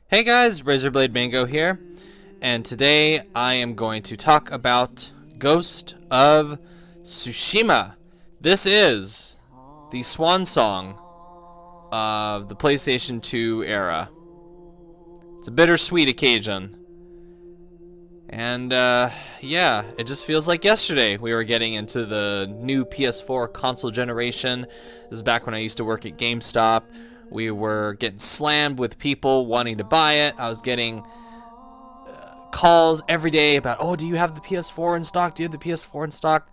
Hey guys, Razorblade Mango here, and today I am going to talk about Ghost of Tsushima. This is the swan song of the PlayStation 2 era. It's a bittersweet occasion. And, yeah, it just feels like yesterday we were getting into the new PS4 console generation. This is back when I used to work at GameStop. We were getting slammed with people wanting to buy it. I was getting calls every day about, oh, do you have the PS4 in stock? Do you have the PS4 in stock?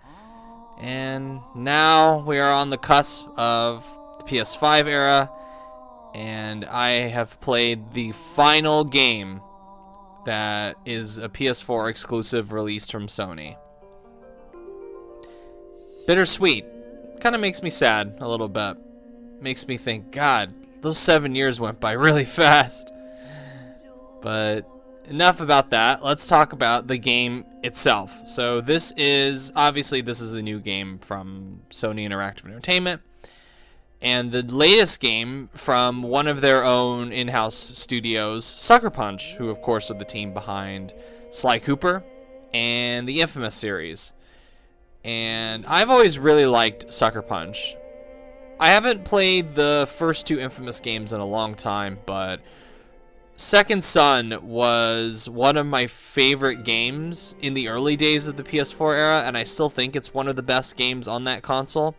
And now we are on the cusp of the PS5 era, and I have played the final game that is a PS4 exclusive released from Sony. Bittersweet. Kind of makes me sad a little bit. Makes me think, God, those 7 years went by really fast. But enough about that. Let's talk about the game itself. So this is the new game from Sony Interactive Entertainment, and the latest game from one of their own in-house studios, Sucker Punch, who of course are the team behind Sly Cooper and the Infamous series. And I've always really liked Sucker Punch. I haven't played the first two Infamous games in a long time, but Second Son was one of my favorite games in the early days of the PS4 era, and I still think it's one of the best games on that console.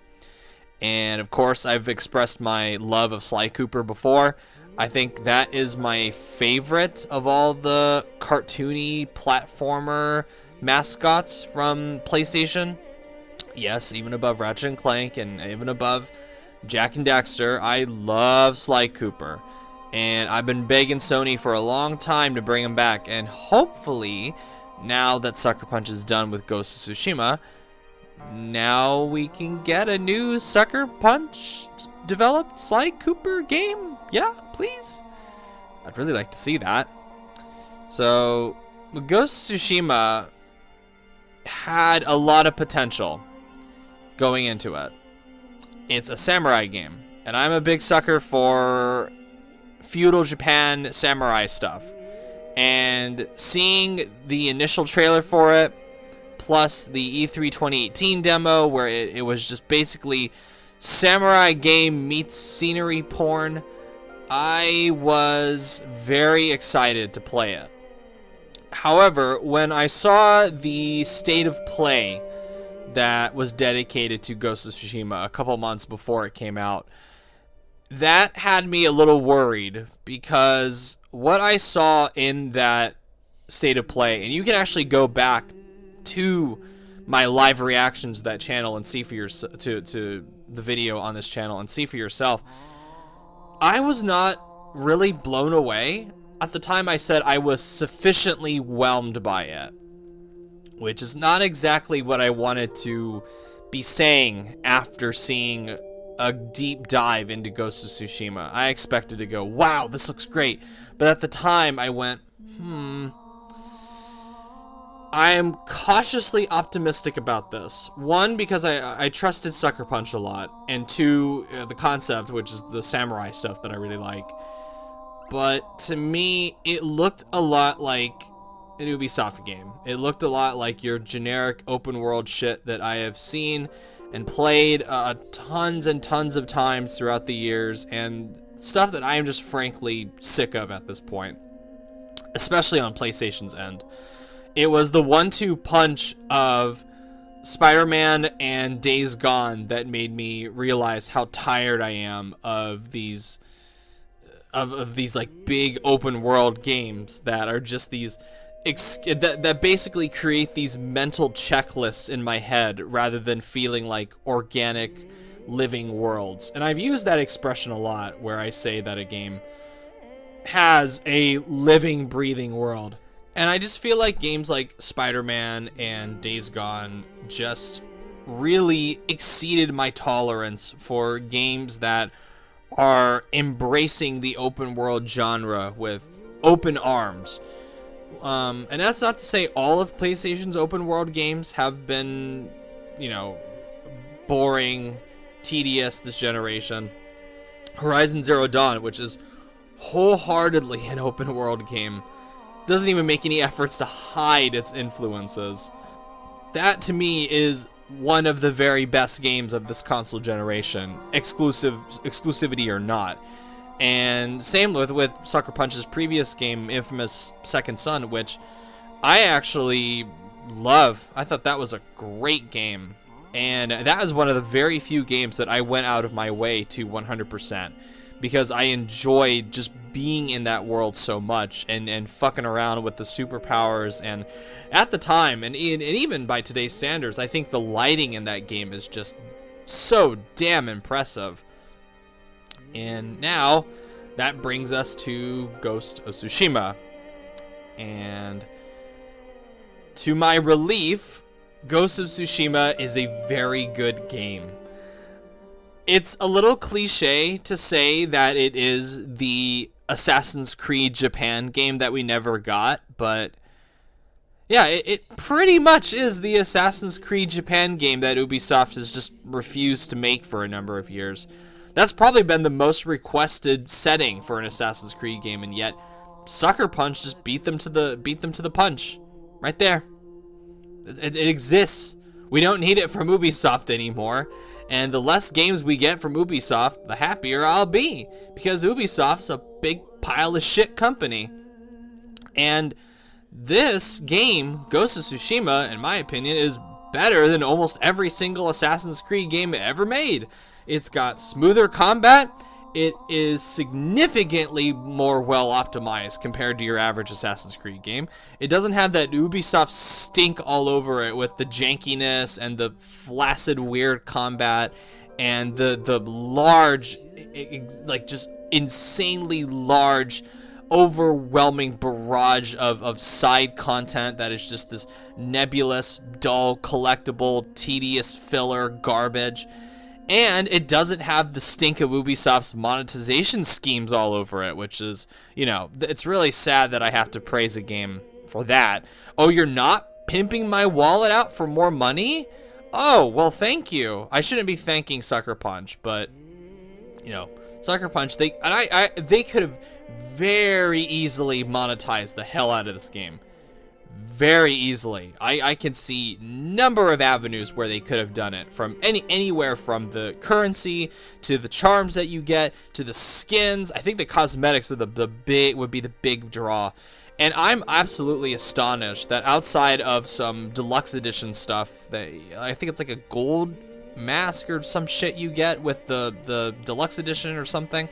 And of course, I've expressed my love of Sly Cooper before. I think that is my favorite of all the cartoony platformer mascots from PlayStation. Yes, even above Ratchet and Clank and even above Jak and Daxter. I love Sly Cooper, and I've been begging Sony for a long time to bring him back, and hopefully now that Sucker Punch is done with Ghost of Tsushima, now we can get a new Sucker Punch developed Sly Cooper game. Yeah, please. I'd really like to see that. So Ghost of Tsushima had a lot of potential going into it. It's a samurai game, and I'm a big sucker for feudal Japan samurai stuff. And seeing the initial trailer for it, plus the E3 2018 demo, where it was just basically samurai game meets scenery porn, I was very excited to play it. However, when I saw the state of play that was dedicated to Ghost of Tsushima a couple months before it came out, that had me a little worried, because what I saw in that state of play, and you can actually go back to my live reactions to that channel and see for yourself, to the video on this channel, and see for yourself, I was not really blown away. At the time I said I was sufficiently whelmed by it, which is not exactly what I wanted to be saying after seeing a deep dive into Ghost of Tsushima. I expected to go, wow, this looks great. But at the time, I went, I am cautiously optimistic about this. One, because I trusted Sucker Punch a lot. And two, the concept, which is the samurai stuff that I really like. But to me, it looked a lot like an Ubisoft game. It looked a lot like your generic open world shit that I have seen and played tons and tons of times throughout the years, and stuff that I am just frankly sick of at this point, especially on PlayStation's end. It was the 1-2 punch of Spider-Man and Days Gone that made me realize how tired I am of these like big open world games that are just these that basically create these mental checklists in my head rather than feeling like organic living worlds. And I've used that expression a lot, where I say that a game has a living, breathing world. And I just feel like games like Spider-Man and Days Gone just really exceeded my tolerance for games that are embracing the open world genre with open arms. And that's not to say all of PlayStation's open world games have been, boring, tedious this generation. Horizon Zero Dawn, which is wholeheartedly an open world game. Doesn't even make any efforts to hide its influences. That to me is one of the very best games of this console generation, exclusivity or not. And same with Sucker Punch's previous game, Infamous Second Son, which I actually love. I thought that was a great game. And that is one of the very few games that I went out of my way to 100%, because I enjoyed just being in that world so much and fucking around with the superpowers. And at the time, and even by today's standards, I think the lighting in that game is just so damn impressive. And now that brings us to Ghost of Tsushima. And to my relief, Ghost of Tsushima is a very good game. It's a little cliche to say that it is the Assassin's Creed Japan game that we never got, but yeah, it pretty much is the Assassin's Creed Japan game that Ubisoft has just refused to make for a number of years. That's probably been the most requested setting for an Assassin's Creed game, and yet Sucker Punch just beat them to the punch. Right there. It exists. We don't need it from Ubisoft anymore. And the less games we get from Ubisoft, the happier I'll be, because Ubisoft's a big pile of shit company. And this game, Ghost of Tsushima, in my opinion, is better than almost every single Assassin's Creed game ever made. It's got smoother combat. It is significantly more well optimized compared to your average Assassin's Creed game. It doesn't have that Ubisoft stink all over it with the jankiness and the flaccid weird combat and the large, like just insanely large, overwhelming barrage of side content that is just this nebulous, dull, collectible, tedious filler garbage. And it doesn't have the stink of Ubisoft's monetization schemes all over it, which is, you know, it's really sad that I have to praise a game for that. Oh, you're not pimping my wallet out for more money? Oh, well, thank you. I shouldn't be thanking Sucker Punch, but, you know, Sucker Punch, they could have very easily monetized the hell out of this game. Very easily. I can see number of avenues where they could have done it, from anywhere from the currency to the charms that you get to the skins. I think the cosmetics are would be the big draw. And I'm absolutely astonished that outside of some deluxe edition stuff, that I think it's like a gold mask or some shit you get with the deluxe edition or something,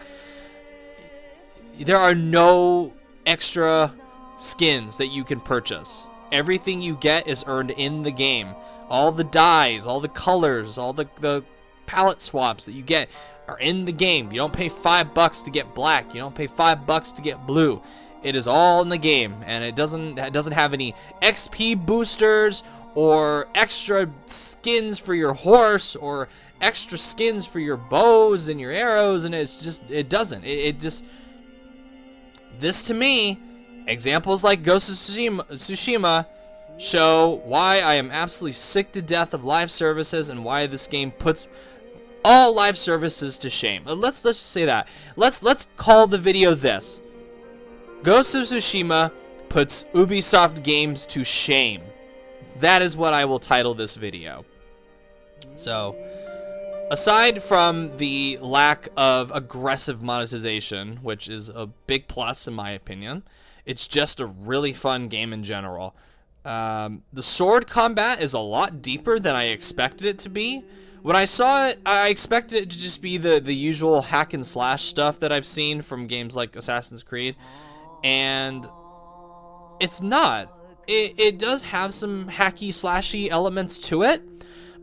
there are no extra skins that you can purchase. Everything you get is earned in the game. All the dyes, all the colors, all the palette swaps that you get are in the game. You don't pay $5 to get black. You don't pay $5 to get blue. It is all in the game, and it doesn't have any XP boosters or extra skins for your horse or extra skins for your bows and your arrows, and it's just, it doesn't. It just, this to me, examples like Ghost of Tsushima show why I am absolutely sick to death of live services and why this game puts all live services to shame. Let's just say that. Let's call the video this: Ghost of Tsushima puts Ubisoft games to shame. That is what I will title this video. So, aside from the lack of aggressive monetization, which is a big plus in my opinion, it's just a really fun game in general. The sword combat is a lot deeper than I expected it to be. When I saw it, I expected it to just be the usual hack and slash stuff that I've seen from games like Assassin's Creed, and it's not. It does have some hacky slashy elements to it,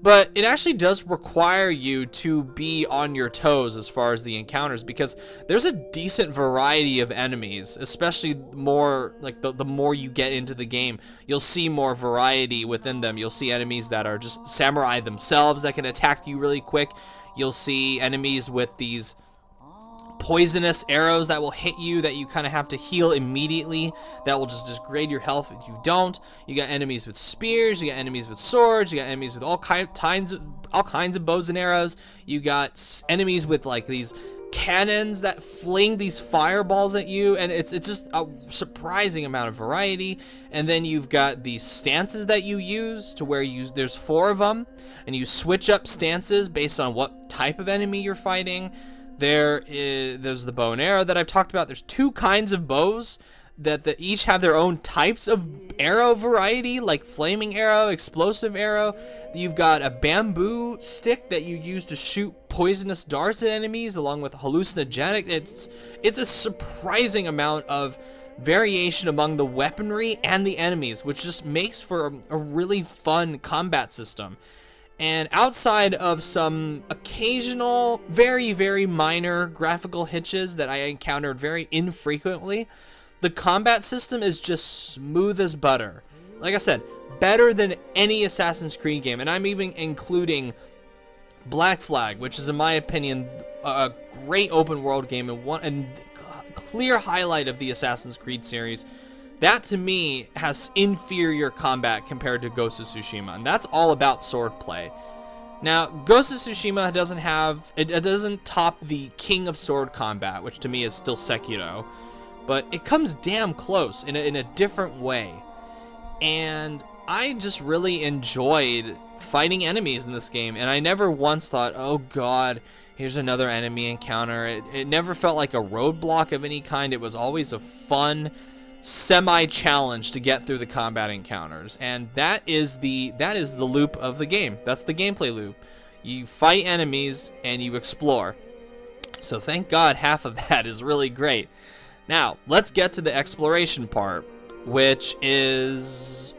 but it actually does require you to be on your toes as far as the encounters, because there's a decent variety of enemies, especially more like the more you get into the game. You'll see more variety within them. You'll see enemies that are just samurai themselves that can attack you really quick. You'll see enemies with these poisonous arrows that will hit you that you kind of have to heal immediately, that will just grade your health if you don't. You got enemies with spears, you got enemies with swords, you got enemies with all kinds of bows and arrows. You got enemies with like these cannons that fling these fireballs at you, and it's just a surprising amount of variety. And then you've got these stances that you use to where there's 4 of them, and you switch up stances based on what type of enemy you're fighting. There's the bow and arrow that I've talked about. There's 2 kinds of bows that each have their own types of arrow variety, like flaming arrow, explosive arrow. You've got a bamboo stick that you use to shoot poisonous darts at enemies, along with hallucinogenic. It's a surprising amount of variation among the weaponry and the enemies, which just makes for a really fun combat system. And outside of some occasional, very, very minor graphical hitches that I encountered very infrequently, the combat system is just smooth as butter. Like I said, better than any Assassin's Creed game, and I'm even including Black Flag, which is, in my opinion, a great open world game and clear highlight of the Assassin's Creed series. That, to me, has inferior combat compared to Ghost of Tsushima, and that's all about swordplay. Now, Ghost of Tsushima doesn't top the king of sword combat, which to me is still Sekiro, but it comes damn close in a different way. And I just really enjoyed fighting enemies in this game, and I never once thought, oh god, here's another enemy encounter. It never felt like a roadblock of any kind. It was always a fun semi-challenge to get through the combat encounters, and that is the loop of the game. That's the gameplay loop. You fight enemies and you explore. So thank God half of that is really great. Now, let's get to the exploration part, which is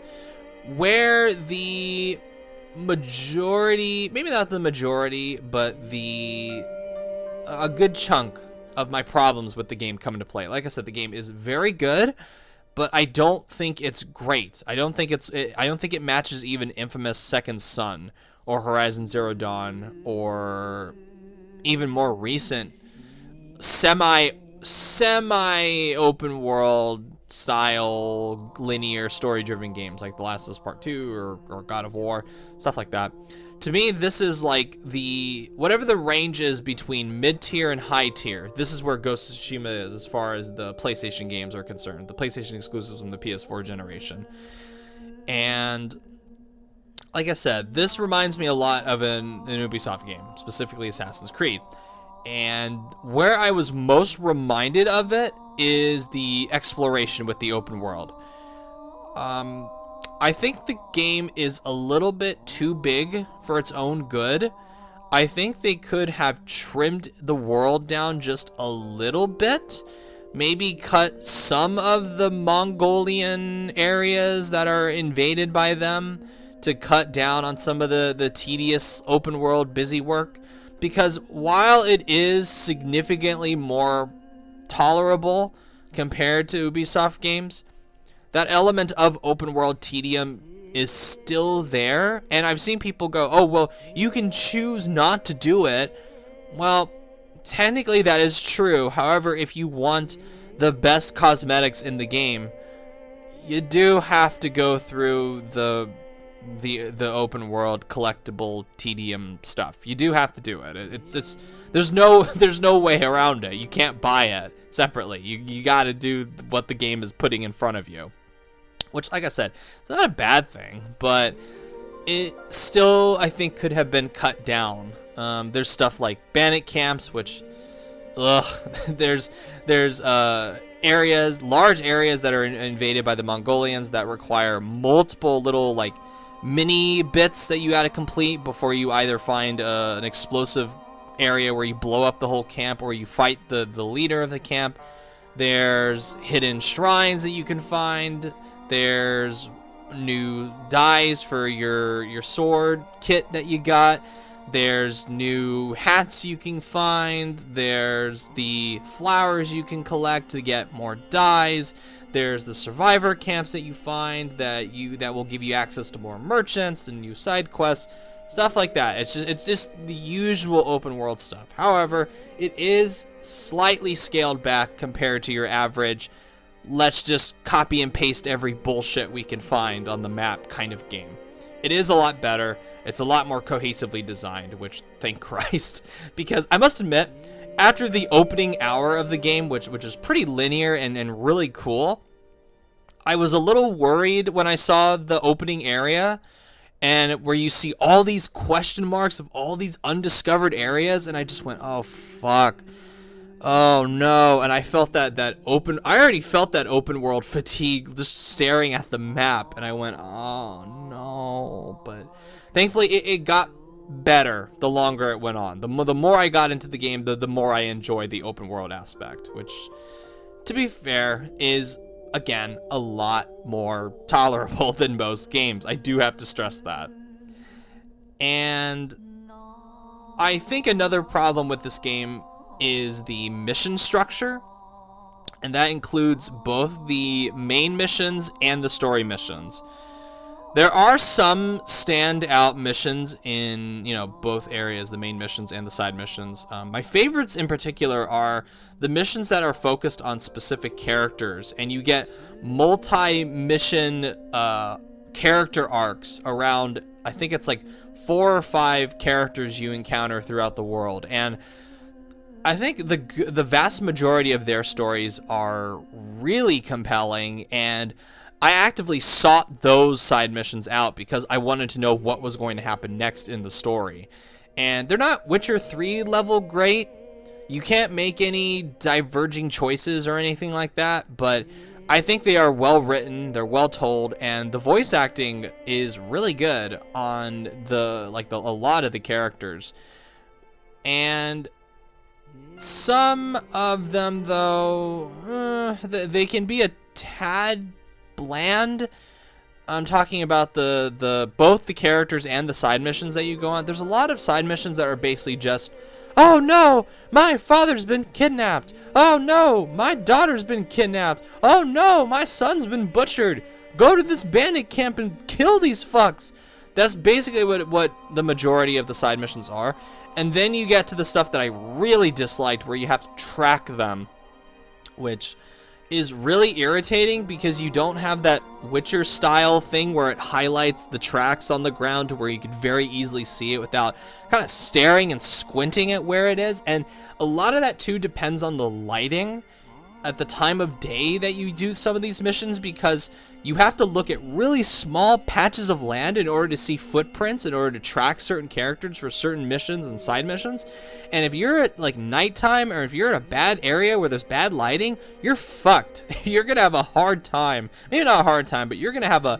where the majority, maybe not the majority, but a good chunk of my problems with the game come into play. Like I said, the game is very good, but I don't think it's great. I don't think it matches even infamous Second Son or Horizon Zero Dawn or even more recent semi open world style linear story driven games like The Last of Us Part 2 or God of War, stuff like that. To me, this is like whatever the range is between mid-tier and high-tier. This is where Ghost of Tsushima is as far as the PlayStation games are concerned. The PlayStation exclusives from the PS4 generation. And like I said, this reminds me a lot of an Ubisoft game, specifically Assassin's Creed. And where I was most reminded of it is the exploration with the open world. I think the game is a little bit too big for its own good. I think they could have trimmed the world down just a little bit. Maybe cut some of the Mongolian areas that are invaded by them to cut down on some of the tedious open world busy work. Because while it is significantly more tolerable compared to Ubisoft games, that element of open world tedium is still there. And I've seen people go, oh, well, you can choose not to do it. Well, technically that is true. However, if you want the best cosmetics in the game, you do have to go through the open world collectible tedium stuff. You do have to do it. There's no way around it. You can't buy it separately. You got to do what the game is putting in front of you. Which, like I said, it's not a bad thing, but it still, I think, could have been cut down. There's stuff like bandit camps, which, there's areas, large areas that are invaded by the Mongolians that require multiple little, like, mini bits that you got to complete before you either find an explosive area where you blow up the whole camp or you fight the leader of the camp. There's hidden shrines that you can find. There's new dyes for your sword kit that you got. There's new hats you can find. There's the flowers you can collect to get more dyes. There's the survivor camps that you find that will give you access to more merchants and new side quests, stuff like that. It's just the usual open world stuff. However, it is slightly scaled back compared to your average, let's just copy and paste every bullshit we can find on the map kind of game. It is a lot better. It's a lot more cohesively designed, which, thank Christ. Because I must admit, after the opening hour of the game, which is pretty linear and really cool, I was a little worried when I saw the opening area and where you see all these question marks of all these undiscovered areas, and I just went, oh fuck, oh no. And I felt I already felt that open world fatigue just staring at the map, and I went, oh no. But thankfully it got better the longer it went on. The more I got into the game, the more I enjoyed the open world aspect, which, to be fair, is again a lot more tolerable than most games. I do have to stress that. And I think another problem with this game is the mission structure, and that includes both the main missions and the story missions. There are some standout missions in, both areas, the main missions and the side missions. My favorites in particular are the missions that are focused on specific characters, and you get multi-mission character arcs around, I think it's like 4 or 5 characters you encounter throughout the world. And I think the vast majority of their stories are really compelling, and I actively sought those side missions out because I wanted to know what was going to happen next in the story. And they're not Witcher 3 level great. You can't make any diverging choices or anything like that, but I think they are well written, they're well told, and the voice acting is really good on a lot of the characters. And some of them, though, they can be a tad bland. I'm talking about both the characters and the side missions that you go on. There's a lot of side missions that are basically just, oh no, my father's been kidnapped. Oh no, my daughter's been kidnapped. Oh no, my son's been butchered. Go to this bandit camp and kill these fucks. That's basically what the majority of the side missions are. And then you get to the stuff that I really disliked, where you have to track them, which is really irritating because you don't have that Witcher style thing where it highlights the tracks on the ground to where you could very easily see it without kind of staring and squinting at where it is. And a lot of that too depends on the lighting at the time of day that you do some of these missions, because you have to look at really small patches of land in order to see footprints, in order to track certain characters for certain missions and side missions. And if you're at like nighttime, or if you're in a bad area where there's bad lighting, you're fucked. You're gonna have a hard time. Maybe not a hard time, but you're gonna have a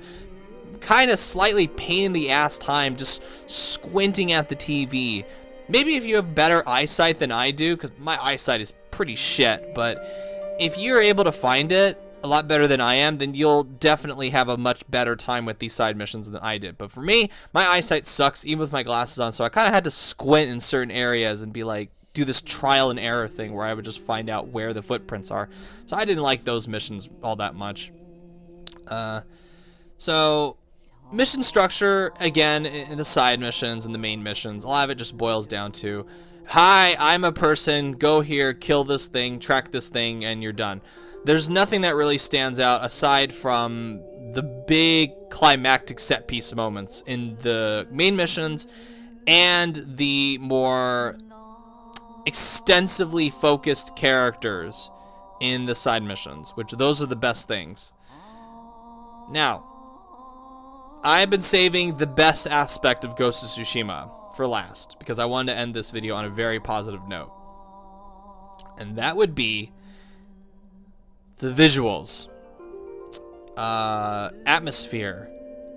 kind of slightly pain in the ass time just squinting at the TV. Maybe if you have better eyesight than I do, because my eyesight is pretty shit, but if you're able to find it a lot better than I am, then you'll definitely have a much better time with these side missions than I did. But for me, my eyesight sucks even with my glasses on, so I kind of had to squint in certain areas and be like, do this trial and error thing where I would just find out where the footprints are. So I didn't like those missions all that much. So mission structure, again, in the side missions and the main missions, a lot of it just boils down to, hi, I'm a person, go here, kill this thing, track this thing, and you're done. There's nothing that really stands out aside from the big climactic set piece moments in the main missions and the more extensively focused characters in the side missions, which those are the best things. Now, I've been saving the best aspect of Ghost of Tsushima for last, because I wanted to end this video on a very positive note. And that would be the visuals, atmosphere,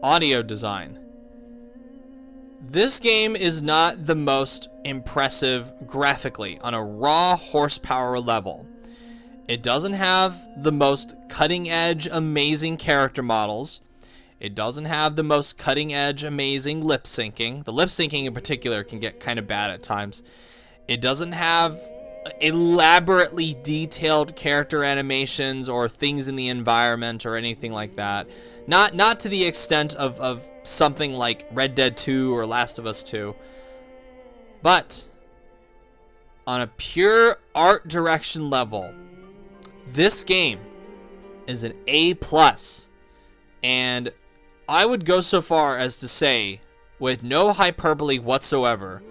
audio design. This game is not the most impressive graphically on a raw horsepower level. It doesn't have the most cutting edge, amazing character models. It doesn't have the most cutting edge, amazing lip syncing. The lip syncing in particular can get kind of bad at times. It doesn't have elaborately detailed character animations or things in the environment or anything like that. Not to the extent of something like Red Dead 2 or Last of Us 2. But on a pure art direction level, this game is an A+. And I would go so far as to say, with no hyperbole whatsoever,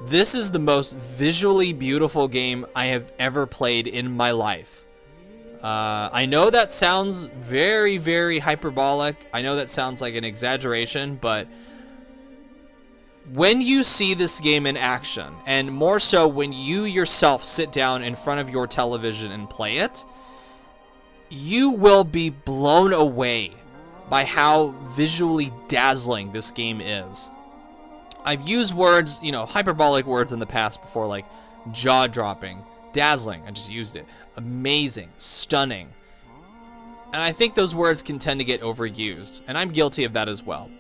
This is the most visually beautiful game I have ever played in my life. I know that sounds very, very hyperbolic. I know that sounds like an exaggeration, but when you see this game in action, and more so when you yourself sit down in front of your television and play it, you will be blown away by how visually dazzling this game is. I've used words, hyperbolic words in the past before, like jaw-dropping, dazzling. I just used it. Amazing, stunning. And I think those words can tend to get overused, and I'm guilty of that as well.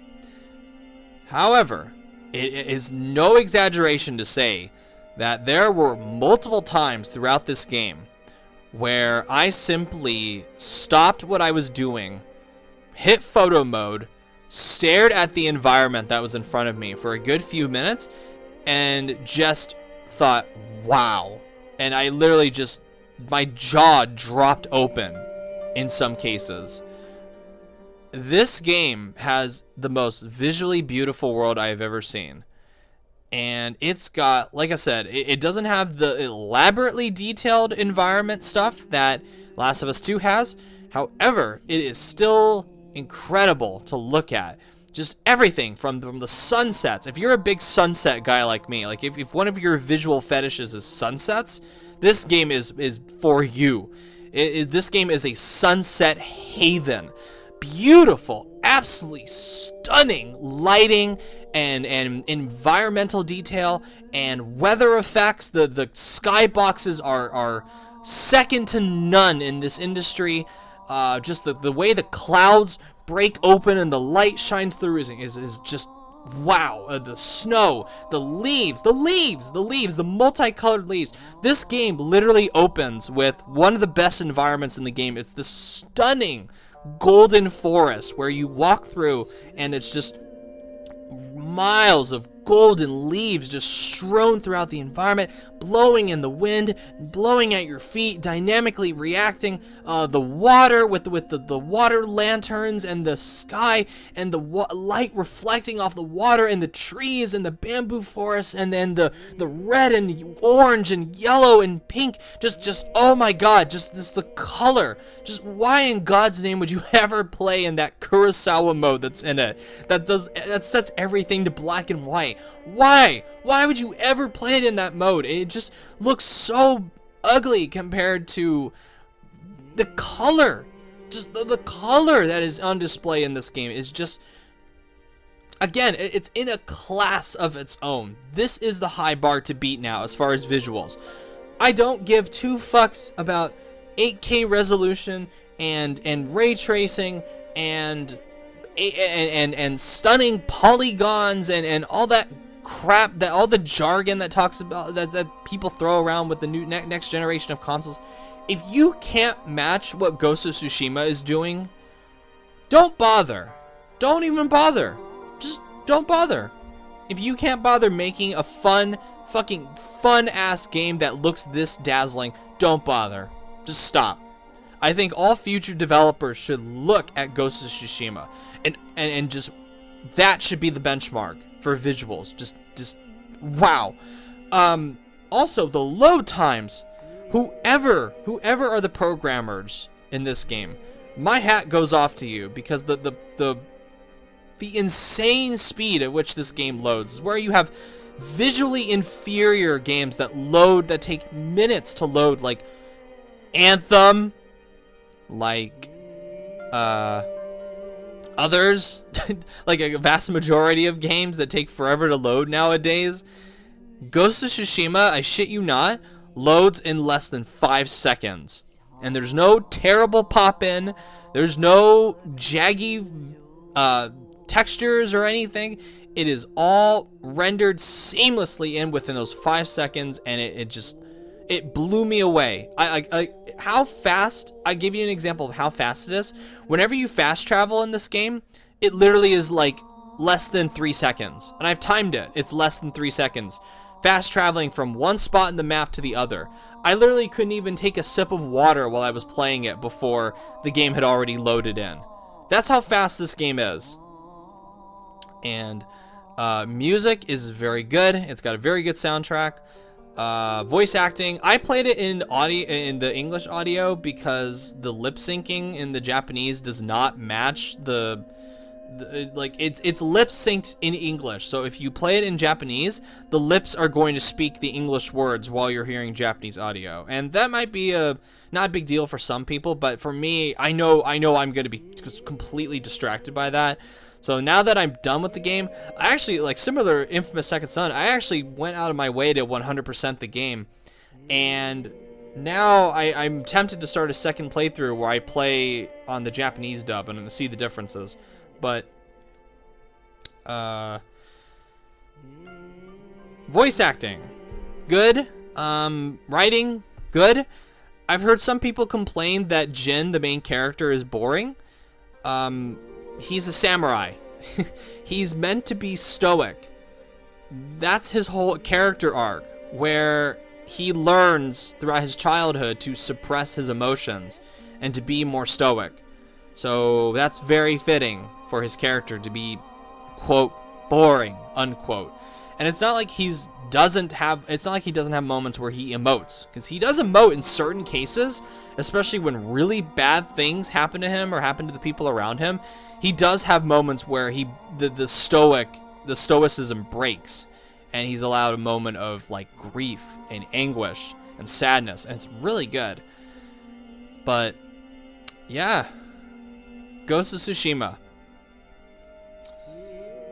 However, it is no exaggeration to say that there were multiple times throughout this game where I simply stopped what I was doing, hit photo mode, stared at the environment that was in front of me for a good few minutes, and just thought, wow. And I literally just, my jaw dropped open in some cases. This game has the most visually beautiful world I have ever seen. And it's got, like I said, it doesn't have the elaborately detailed environment stuff that Last of Us 2 has. However, it is still incredible to look at. Just everything from the sunsets. If you're a big sunset guy like me, like if one of your visual fetishes is sunsets, this game is for you. This game is a sunset haven. Beautiful, absolutely stunning lighting and environmental detail and weather effects. The skyboxes are second to none in this industry. Just the way the clouds break open and the light shines through is just wow. The snow, the leaves, the multicolored leaves. This game literally opens with one of the best environments in the game. It's the stunning golden forest where you walk through and it's just miles of golden leaves just strewn throughout the environment, blowing in the wind, blowing at your feet, dynamically reacting. The water with the water lanterns and the sky and the light reflecting off the water and the trees and the bamboo forest, and then the red and orange and yellow and pink. Just oh my god, just the color. Just why in God's name would you ever play in that Kurosawa mode that's in it? That sets everything to black and white. Why? Why would you ever play it in that mode? It just looks so ugly compared to the color. Just the color that is on display in this game is just, again, it's in a class of its own. This is the high bar to beat now as far as visuals. I don't give two fucks about 8K resolution and ray tracing and stunning polygons and all that crap, that all the jargon that talks about that people throw around with the new next generation of consoles. If you can't match what Ghost of Tsushima is doing, don't bother. Don't even bother. Just don't bother. If you can't bother making a fucking fun ass game that looks this dazzling, don't bother. Just stop. I think all future developers should look at Ghost of Tsushima and just, that should be the benchmark for visuals. Just wow. Also the load times. Whoever are the programmers in this game, my hat goes off to you, because the insane speed at which this game loads is where you have visually inferior games that take minutes to load, like Anthem, like others, like a vast majority of games that take forever to load nowadays. Ghost of Tsushima, I shit you not, loads in less than 5 seconds. And there's no terrible pop-in, there's no jaggy textures or anything. It is all rendered seamlessly in within those 5 seconds, and it blew me away. How fast, I give you an example of how fast it is. Whenever you fast travel in this game, it literally is like less than 3 seconds. And I've timed it. It's less than 3 seconds. Fast traveling from one spot in the map to the other. I literally couldn't even take a sip of water while I was playing it before the game had already loaded in. That's how fast this game is. And Music is very good. It's got a very good soundtrack. Voice acting, I played it in audio, in the English audio, because the lip syncing in the Japanese does not match the like it's lip synced in English. So if you play it in Japanese, the lips are going to speak the English words while you're hearing Japanese audio, and that might be not a big deal for some people, but for me, I know I'm going to be just completely distracted by that. So now that I'm done with the game, I actually, like similar Infamous Second Son, I actually went out of my way to 100% the game. And now I'm tempted to start a second playthrough where I play on the Japanese dub and see the differences. But, voice acting, good. Writing, good. I've heard some people complain that Jin, the main character, is boring. He's a samurai. He's meant to be stoic. That's his whole character arc, where he learns throughout his childhood to suppress his emotions and to be more stoic. So that's very fitting for his character to be, quote, boring, unquote. And it's not like he doesn't have moments where he emotes, because he does emote in certain cases, especially when really bad things happen to him or happen to the people around him. He does have moments where the stoicism breaks, and he's allowed a moment of like grief and anguish and sadness, and it's really good. But yeah, Ghost of Tsushima.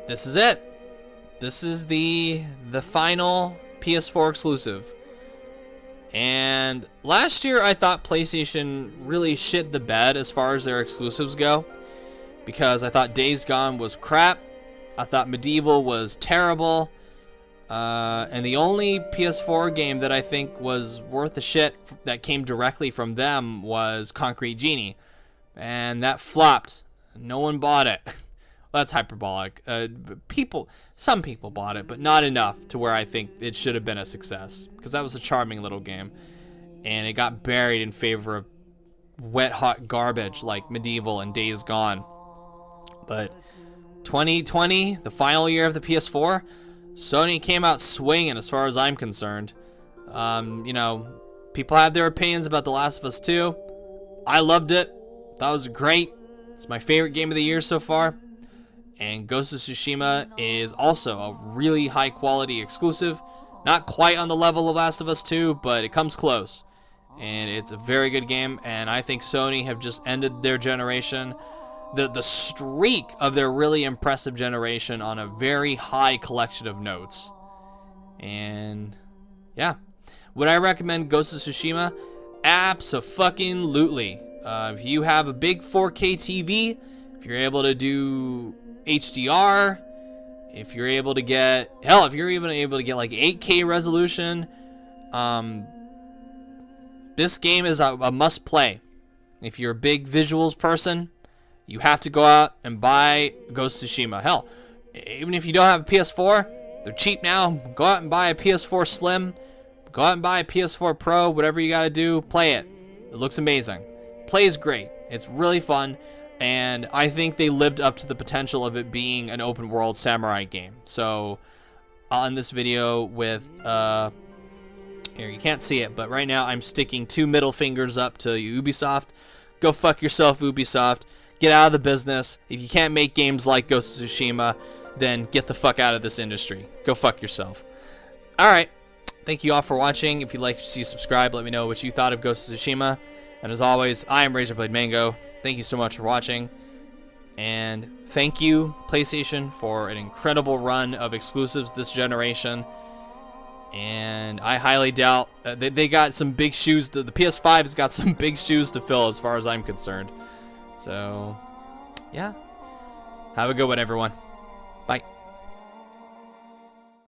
This is it. This is the final PS4 exclusive. And last year I thought PlayStation really shit the bed as far as their exclusives go, because I thought Days Gone was crap. I thought Medieval was terrible. And the only PS4 game that I think was worth a shit that came directly from them was Concrete Genie. And that flopped. No one bought it. Well, that's hyperbolic. Some people bought it, but not enough to where I think it should have been a success, because that was a charming little game. And it got buried in favor of wet hot garbage like Medieval and Days Gone. But 2020, the final year of the PS4, Sony came out swinging as far as I'm concerned. You know, people have their opinions about The Last of Us 2. I loved it. That was great. It's my favorite game of the year so far. And Ghost of Tsushima is also a really high quality exclusive. Not quite on the level of Last of Us 2, but it comes close. And it's a very good game, and I think Sony have just ended their generation, the streak of their really impressive generation, on a very high collection of notes. And yeah, would I recommend Ghost of Tsushima? Abso-fucking-lutely. If you have a big 4K TV, if you're able to do HDR, if you're able to get, hell, if you're even able to get like 8K resolution, this game is a must play. If you're a big visuals person, you have to go out and buy Ghost of Tsushima. Hell, even if you don't have a PS4, they're cheap now. Go out and buy a PS4 Slim. Go out and buy a PS4 Pro. Whatever you gotta do, play it. It looks amazing. Plays great. It's really fun. And I think they lived up to the potential of it being an open world samurai game. So, on this video with, here, you can't see it, but right now I'm sticking 2 middle fingers up to Ubisoft. Go fuck yourself, Ubisoft. Get out of the business. If you can't make games like Ghost of Tsushima, then get the fuck out of this industry. Go fuck yourself. Alright. Thank you all for watching. If you'd like to see subscribe, let me know what you thought of Ghost of Tsushima. And as always, I am Razorblade Mango. Thank you so much for watching. And thank you, PlayStation, for an incredible run of exclusives this generation. And I highly doubt they got some big shoes. The PS5 has got some big shoes to fill as far as I'm concerned. So, yeah. Have a good one, everyone.